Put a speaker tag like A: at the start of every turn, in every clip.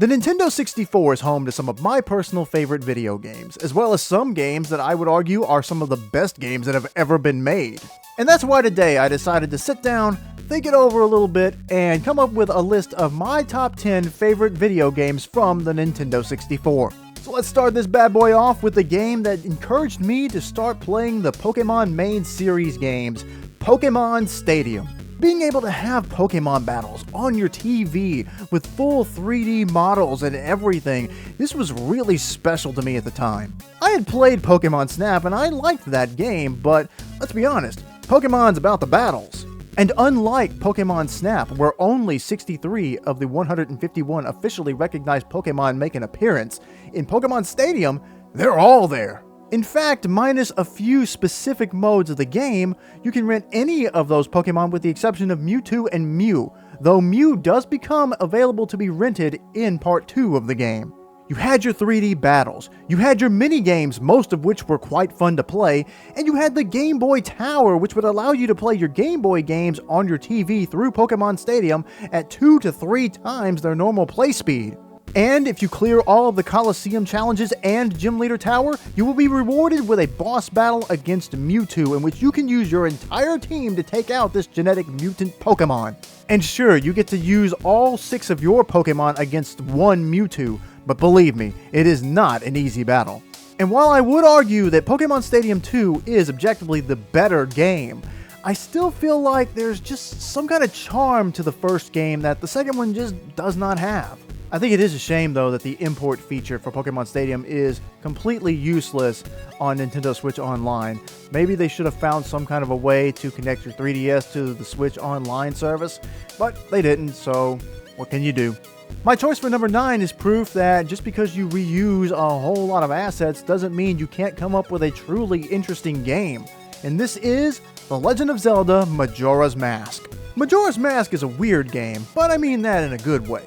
A: The Nintendo 64 is home to some of my personal favorite video games, as well as some games that I would argue are some of the best games that have ever been made. And that's why today I decided to sit down, think it over a little bit, and come up with a list of my top 10 favorite video games from the Nintendo 64. So let's start this bad boy off with the game that encouraged me to start playing the Pokemon main series games, Pokemon Stadium. Being able to have Pokemon battles on your TV with full 3D models and everything, this was really special to me at the time. I had played Pokemon Snap and I liked that game, but let's be honest, Pokemon's about the battles. And unlike Pokemon Snap, where only 63 of the 151 officially recognized Pokemon make an appearance, in Pokemon Stadium, they're all there. In fact, minus a few specific modes of the game, you can rent any of those Pokemon with the exception of Mewtwo and Mew, though Mew does become available to be rented in Part 2 of the game. You had your 3D battles, you had your mini-games, most of which were quite fun to play, and you had the Game Boy Tower, which would allow you to play your Game Boy games on your TV through Pokemon Stadium at 2 to 3 times their normal play speed. And if you clear all of the Coliseum challenges and Gym Leader Tower, you will be rewarded with a boss battle against Mewtwo in which you can use your entire team to take out this genetic mutant Pokemon. And sure, you get to use all 6 of your Pokemon against one Mewtwo, but believe me, it is not an easy battle. And while I would argue that Pokemon Stadium 2 is objectively the better game, I still feel like there's just some kind of charm to the first game that the second one just does not have. I think it is a shame, though, that the import feature for Pokemon Stadium is completely useless on Nintendo Switch Online. Maybe they should have found some kind of a way to connect your 3DS to the Switch Online service, but they didn't, so what can you do? My choice for number 9 is proof that just because you reuse a whole lot of assets doesn't mean you can't come up with a truly interesting game. And this is The Legend of Zelda Majora's Mask. Majora's Mask is a weird game, but I mean that in a good way.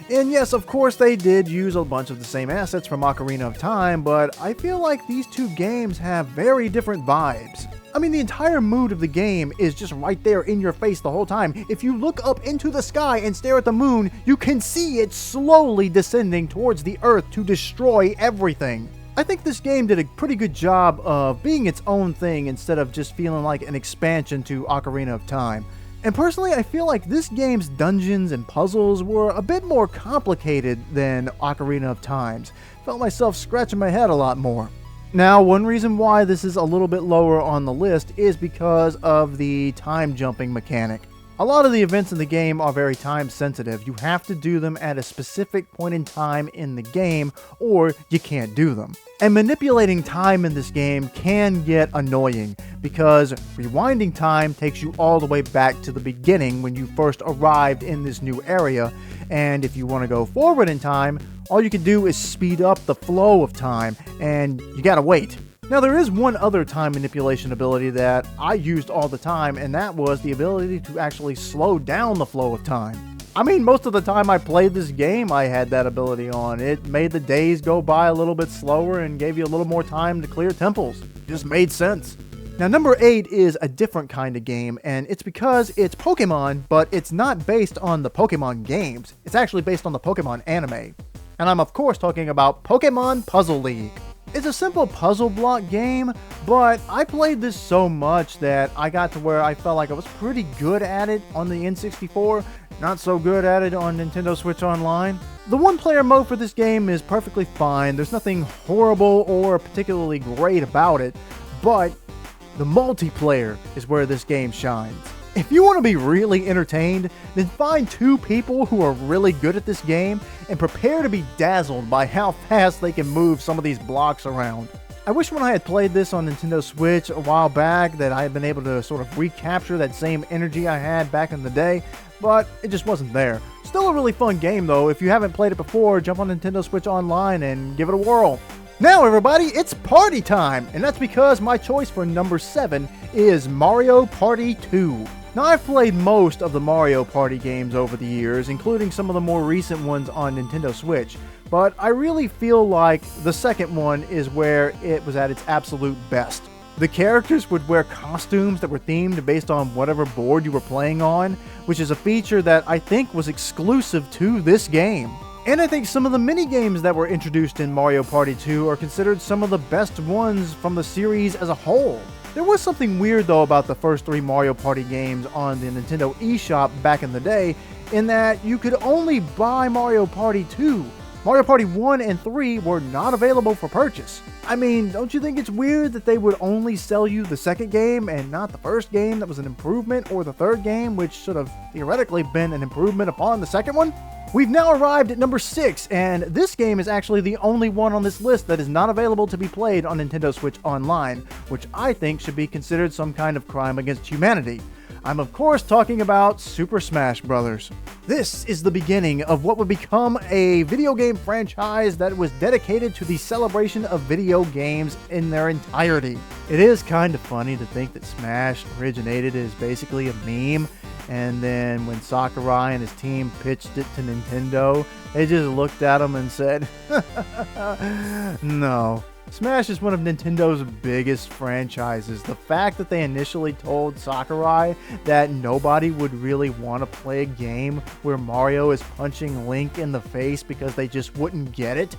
A: And yes, of course they did use a bunch of the same assets from Ocarina of Time, but I feel like these two games have very different vibes. I mean, the entire mood of the game is just right there in your face the whole time. If you look up into the sky and stare at the moon, you can see it slowly descending towards the earth to destroy everything. I think this game did a pretty good job of being its own thing instead of just feeling like an expansion to Ocarina of Time. And personally, I feel like this game's dungeons and puzzles were a bit more complicated than Ocarina of Time's. Felt myself scratching my head a lot more. Now, one reason why this is a little bit lower on the list is because of the time jumping mechanic. A lot of the events in the game are very time sensitive. You have to do them at a specific point in time in the game, or you can't do them. And manipulating time in this game can get annoying, because rewinding time takes you all the way back to the beginning when you first arrived in this new area, and if you want to go forward in time, all you can do is speed up the flow of time, and you gotta wait. Now, there is one other time manipulation ability that I used all the time, and that was the ability to actually slow down the flow of time. I mean, most of the time I played this game, I had that ability on. It made the days go by a little bit slower and gave you a little more time to clear temples. Just made sense. Now, number 8 is a different kind of game, and it's because it's Pokemon, but it's not based on the Pokemon games. It's actually based on the Pokemon anime. And I'm, of course, talking about Pokemon Puzzle League. It's a simple puzzle block game, but I played this so much that I got to where I felt like I was pretty good at it on the N64, not so good at it on Nintendo Switch Online. The one-player mode for this game is perfectly fine. There's nothing horrible or particularly great about it, but the multiplayer is where this game shines. If you want to be really entertained, then find 2 people who are really good at this game and prepare to be dazzled by how fast they can move some of these blocks around. I wish when I had played this on Nintendo Switch a while back that I had been able to sort of recapture that same energy I had back in the day, but it just wasn't there. Still a really fun game though. If you haven't played it before, jump on Nintendo Switch Online and give it a whirl. Now everybody, it's party time! And that's because my choice for number 7 is Mario Party 2. Now, I've played most of the Mario Party games over the years, including some of the more recent ones on Nintendo Switch, but I really feel like the second one is where it was at its absolute best. The characters would wear costumes that were themed based on whatever board you were playing on, which is a feature that I think was exclusive to this game. And I think some of the mini-games that were introduced in Mario Party 2 are considered some of the best ones from the series as a whole. There was something weird though about the first 3 Mario Party games on the Nintendo eShop back in the day, in that you could only buy Mario Party 2. Mario Party 1 and 3 were not available for purchase. I mean, don't you think it's weird that they would only sell you the second game and not the first game that was an improvement, or the third game which should have theoretically been an improvement upon the second one? We've now arrived at number 6, and this game is actually the only one on this list that is not available to be played on Nintendo Switch Online, which I think should be considered some kind of crime against humanity. I'm of course talking about Super Smash Bros. This is the beginning of what would become a video game franchise that was dedicated to the celebration of video games in their entirety. It is kind of funny to think that Smash originated as basically a meme, and then when Sakurai and his team pitched it to Nintendo, they just looked at him and said, no. Smash is one of Nintendo's biggest franchises. The fact that they initially told Sakurai that nobody would really want to play a game where Mario is punching Link in the face because they just wouldn't get it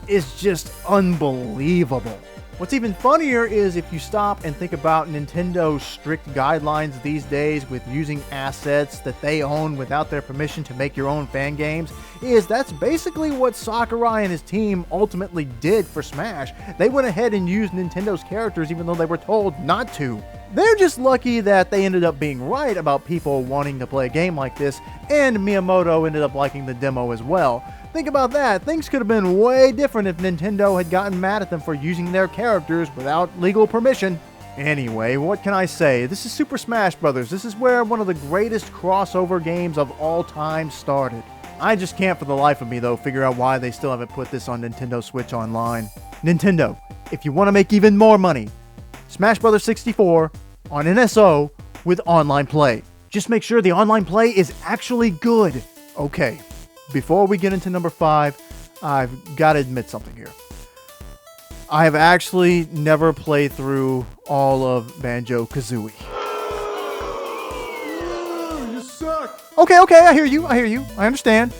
A: is just unbelievable. What's even funnier is if you stop and think about Nintendo's strict guidelines these days with using assets that they own without their permission to make your own fan games, is that's basically what Sakurai and his team ultimately did for Smash. They went ahead and used Nintendo's characters even though they were told not to. They're just lucky that they ended up being right about people wanting to play a game like this, and Miyamoto ended up liking the demo as well. Think about that. Things could have been way different if Nintendo had gotten mad at them for using their characters without legal permission. Anyway, what can I say? This is Super Smash Bros. This is where one of the greatest crossover games of all time started. I just can't for the life of me, though, figure out why they still haven't put this on Nintendo Switch Online. Nintendo, if you want to make even more money, Smash Bros. 64 on NSO with online play. Just make sure the online play is actually good. Okay. Before we get into number 5, I've got to admit something here. I have actually never played through all of Banjo-Kazooie.
B: You suck!
A: Okay, I hear you, I understand.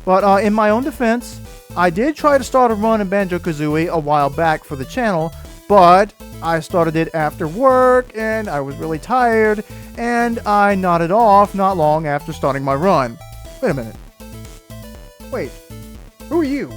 A: But in my own defense, I did try to start a run in Banjo-Kazooie a while back for the channel, but I started it after work, and I was really tired, and I nodded off not long after starting my run. Wait a minute. Wait, who are you?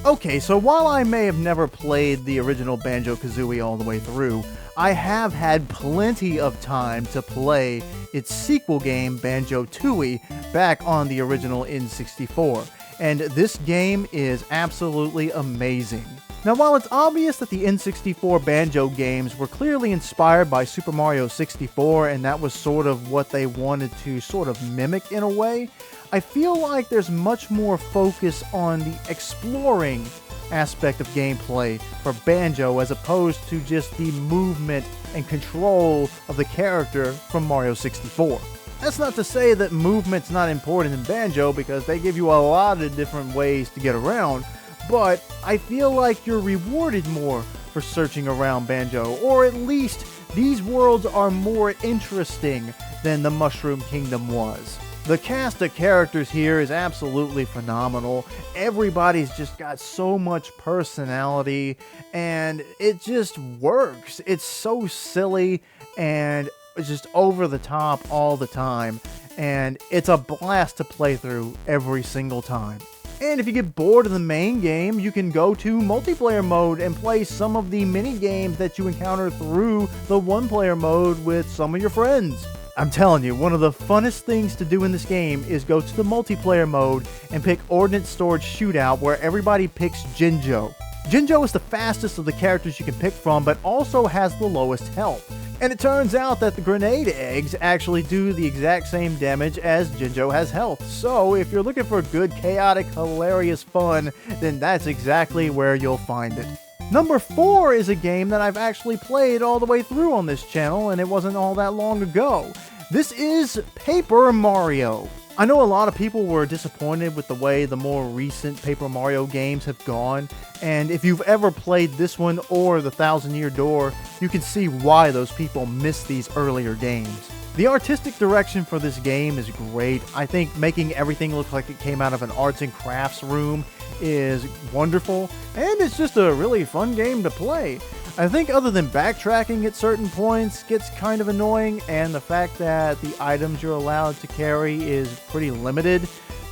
A: Okay, so while I may have never played the original Banjo-Kazooie all the way through, I have had plenty of time to play its sequel game, Banjo-Tooie, back on the original N64, and this game is absolutely amazing. Now, while it's obvious that the N64 Banjo games were clearly inspired by Super Mario 64, and that was sort of what they wanted to sort of mimic in a way, I feel like there's much more focus on the exploring aspect of gameplay for Banjo as opposed to just the movement and control of the character from Mario 64. That's not to say that movement's not important in Banjo, because they give you a lot of different ways to get around, but I feel like you're rewarded more for searching around Banjo, or at least these worlds are more interesting than the Mushroom Kingdom was. The cast of characters here is absolutely phenomenal. Everybody's just got so much personality, and it just works. It's so silly, and it's just over the top all the time, and it's a blast to play through every single time. And if you get bored of the main game, you can go to multiplayer mode and play some of the mini games that you encounter through the one-player mode with some of your friends. I'm telling you, one of the funnest things to do in this game is go to the multiplayer mode and pick Ordnance Storage Shootout, where everybody picks Jinjo. Jinjo is the fastest of the characters you can pick from, but also has the lowest health. And it turns out that the grenade eggs actually do the exact same damage as Jinjo has health. So if you're looking for good, chaotic, hilarious fun, then that's exactly where you'll find it. Number 4 is a game that I've actually played all the way through on this channel, and it wasn't all that long ago. This is Paper Mario. I know a lot of people were disappointed with the way the more recent Paper Mario games have gone, and if you've ever played this one or the Thousand Year Door, you can see why those people missed these earlier games. The artistic direction for this game is great. I think making everything look like it came out of an arts and crafts room is wonderful, and it's just a really fun game to play. I think other than backtracking at certain points gets kind of annoying, and the fact that the items you're allowed to carry is pretty limited,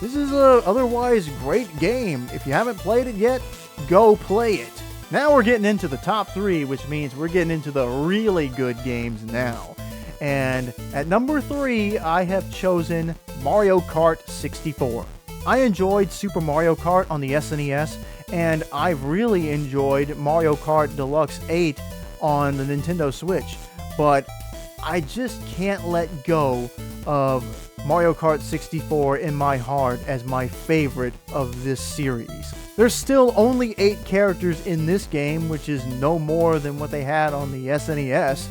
A: this is a otherwise great game. If you haven't played it yet, go play it. Now we're getting into the top 3, which means we're getting into the really good games now. And at number 3, I have chosen Mario Kart 64. I enjoyed Super Mario Kart on the SNES, and I've really enjoyed Mario Kart Deluxe 8 on the Nintendo Switch, but I just can't let go of Mario Kart 64 in my heart as my favorite of this series. There's still only 8 characters in this game, which is no more than what they had on the SNES,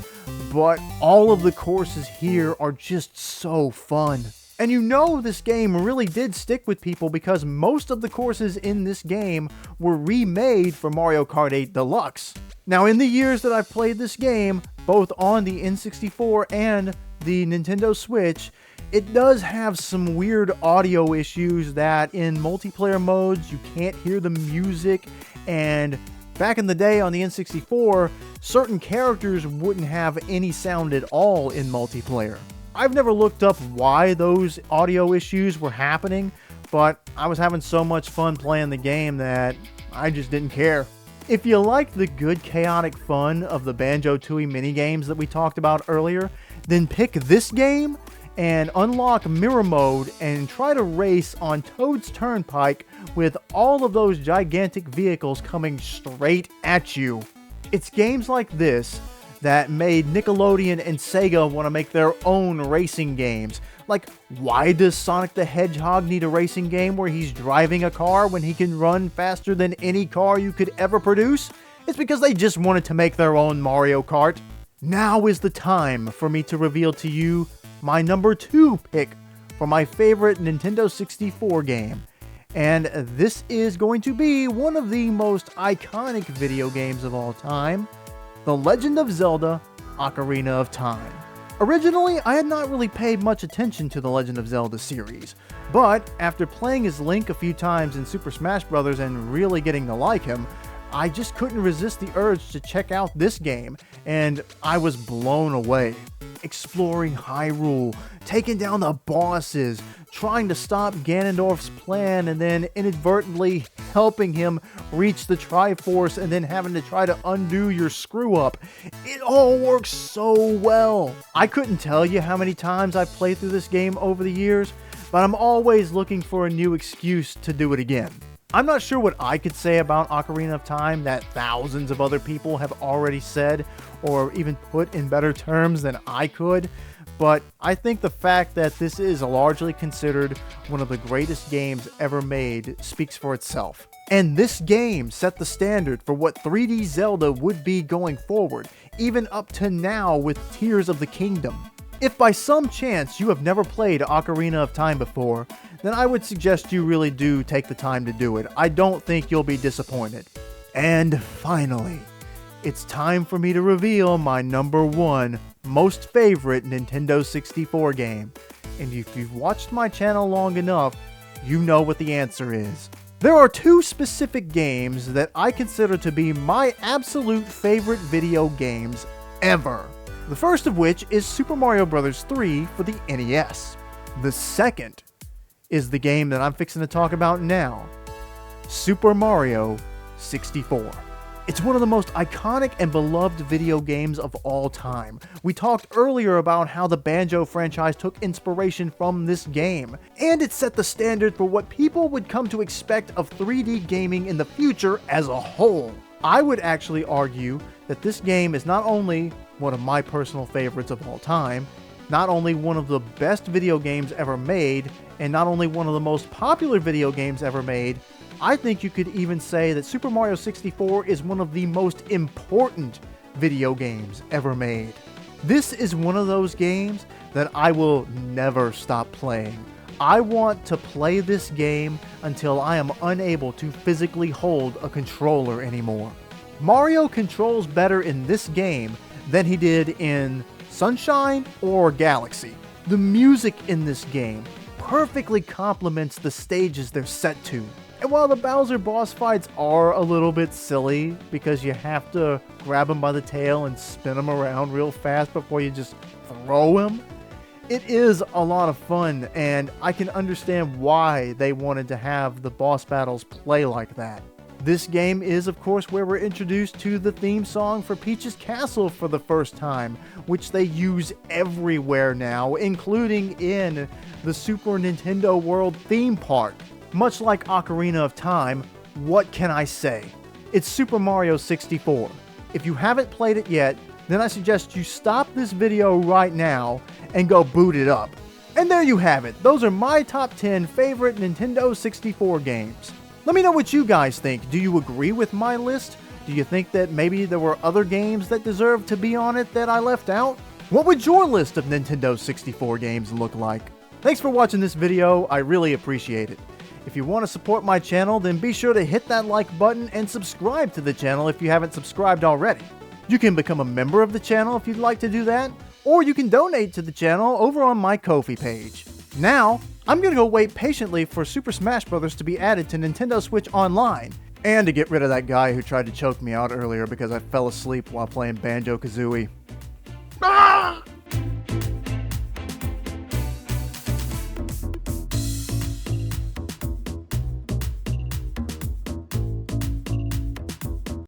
A: but all of the courses here are just so fun. And you know this game really did stick with people because most of the courses in this game were remade for Mario Kart 8 Deluxe. Now, in the years that I've played this game, both on the N64 and the Nintendo Switch, it does have some weird audio issues that in multiplayer modes you can't hear the music, and back in the day on the N64, certain characters wouldn't have any sound at all in multiplayer. I've never looked up why those audio issues were happening, but I was having so much fun playing the game that I just didn't care. If you like the good chaotic fun of the Banjo-Tooie minigames that we talked about earlier, then pick this game and unlock Mirror Mode and try to race on Toad's Turnpike with all of those gigantic vehicles coming straight at you. It's games like this that made Nickelodeon and Sega want to make their own racing games. Like, why does Sonic the Hedgehog need a racing game where he's driving a car when he can run faster than any car you could ever produce? It's because they just wanted to make their own Mario Kart. Now is the time for me to reveal to you my number 2 pick for my favorite Nintendo 64 game. And this is going to be one of the most iconic video games of all time, The Legend of Zelda: Ocarina of Time. Originally, I had not really paid much attention to the Legend of Zelda series, but after playing as Link a few times in Super Smash Bros. And really getting to like him, I just couldn't resist the urge to check out this game, and I was blown away. Exploring Hyrule, taking down the bosses, trying to stop Ganondorf's plan, and then inadvertently helping him reach the Triforce, and then having to try to undo your screw-up. It all works so well. I couldn't tell you how many times I've played through this game over the years, but I'm always looking for a new excuse to do it again. I'm not sure what I could say about Ocarina of Time that thousands of other people have already said or even put in better terms than I could, but I think the fact that this is largely considered one of the greatest games ever made speaks for itself. And this game set the standard for what 3D Zelda would be going forward, even up to now with Tears of the Kingdom. If by some chance you have never played Ocarina of Time before, then I would suggest you really do take the time to do it. I don't think you'll be disappointed. And finally, it's time for me to reveal my number 1 most favorite Nintendo 64 game. And if you've watched my channel long enough, you know what the answer is. There are 2 specific games that I consider to be my absolute favorite video games ever. The first of which is Super Mario Bros. 3 for the NES. The second is the game that I'm fixing to talk about now, Super Mario 64. It's one of the most iconic and beloved video games of all time. We talked earlier about how the Banjo franchise took inspiration from this game, and it set the standard for what people would come to expect of 3D gaming in the future as a whole. I would actually argue that this game is not only one of my personal favorites of all time, not only one of the best video games ever made, and not only one of the most popular video games ever made, I think you could even say that Super Mario 64 is one of the most important video games ever made. This is one of those games that I will never stop playing. I want to play this game until I am unable to physically hold a controller anymore. Mario controls better in this game than he did in Sunshine or Galaxy. The music in this game perfectly complements the stages they're set to. And while the Bowser boss fights are a little bit silly because you have to grab him by the tail and spin him around real fast before you just throw him, it is a lot of fun, and I can understand why they wanted to have the boss battles play like that. This game is, of course, where we're introduced to the theme song for Peach's Castle for the first time, which they use everywhere now, including in the Super Nintendo World theme park. Much like Ocarina of Time, what can I say? It's Super Mario 64. If you haven't played it yet, then I suggest you stop this video right now and go boot it up. And there you have it. Those are my top 10 favorite Nintendo 64 games. Let me know what you guys think. Do you agree with my list? Do you think that maybe there were other games that deserve to be on it that I left out? What would your list of Nintendo 64 games look like? Thanks for watching this video. I really appreciate it. If you want to support my channel, then be sure to hit that like button and subscribe to the channel if you haven't subscribed already. You can become a member of the channel if you'd like to do that, or you can donate to the channel over on my Ko-fi page. Now, I'm gonna go wait patiently for Super Smash Bros. To be added to Nintendo Switch Online, and to get rid of that guy who tried to choke me out earlier because I fell asleep while playing Banjo-Kazooie.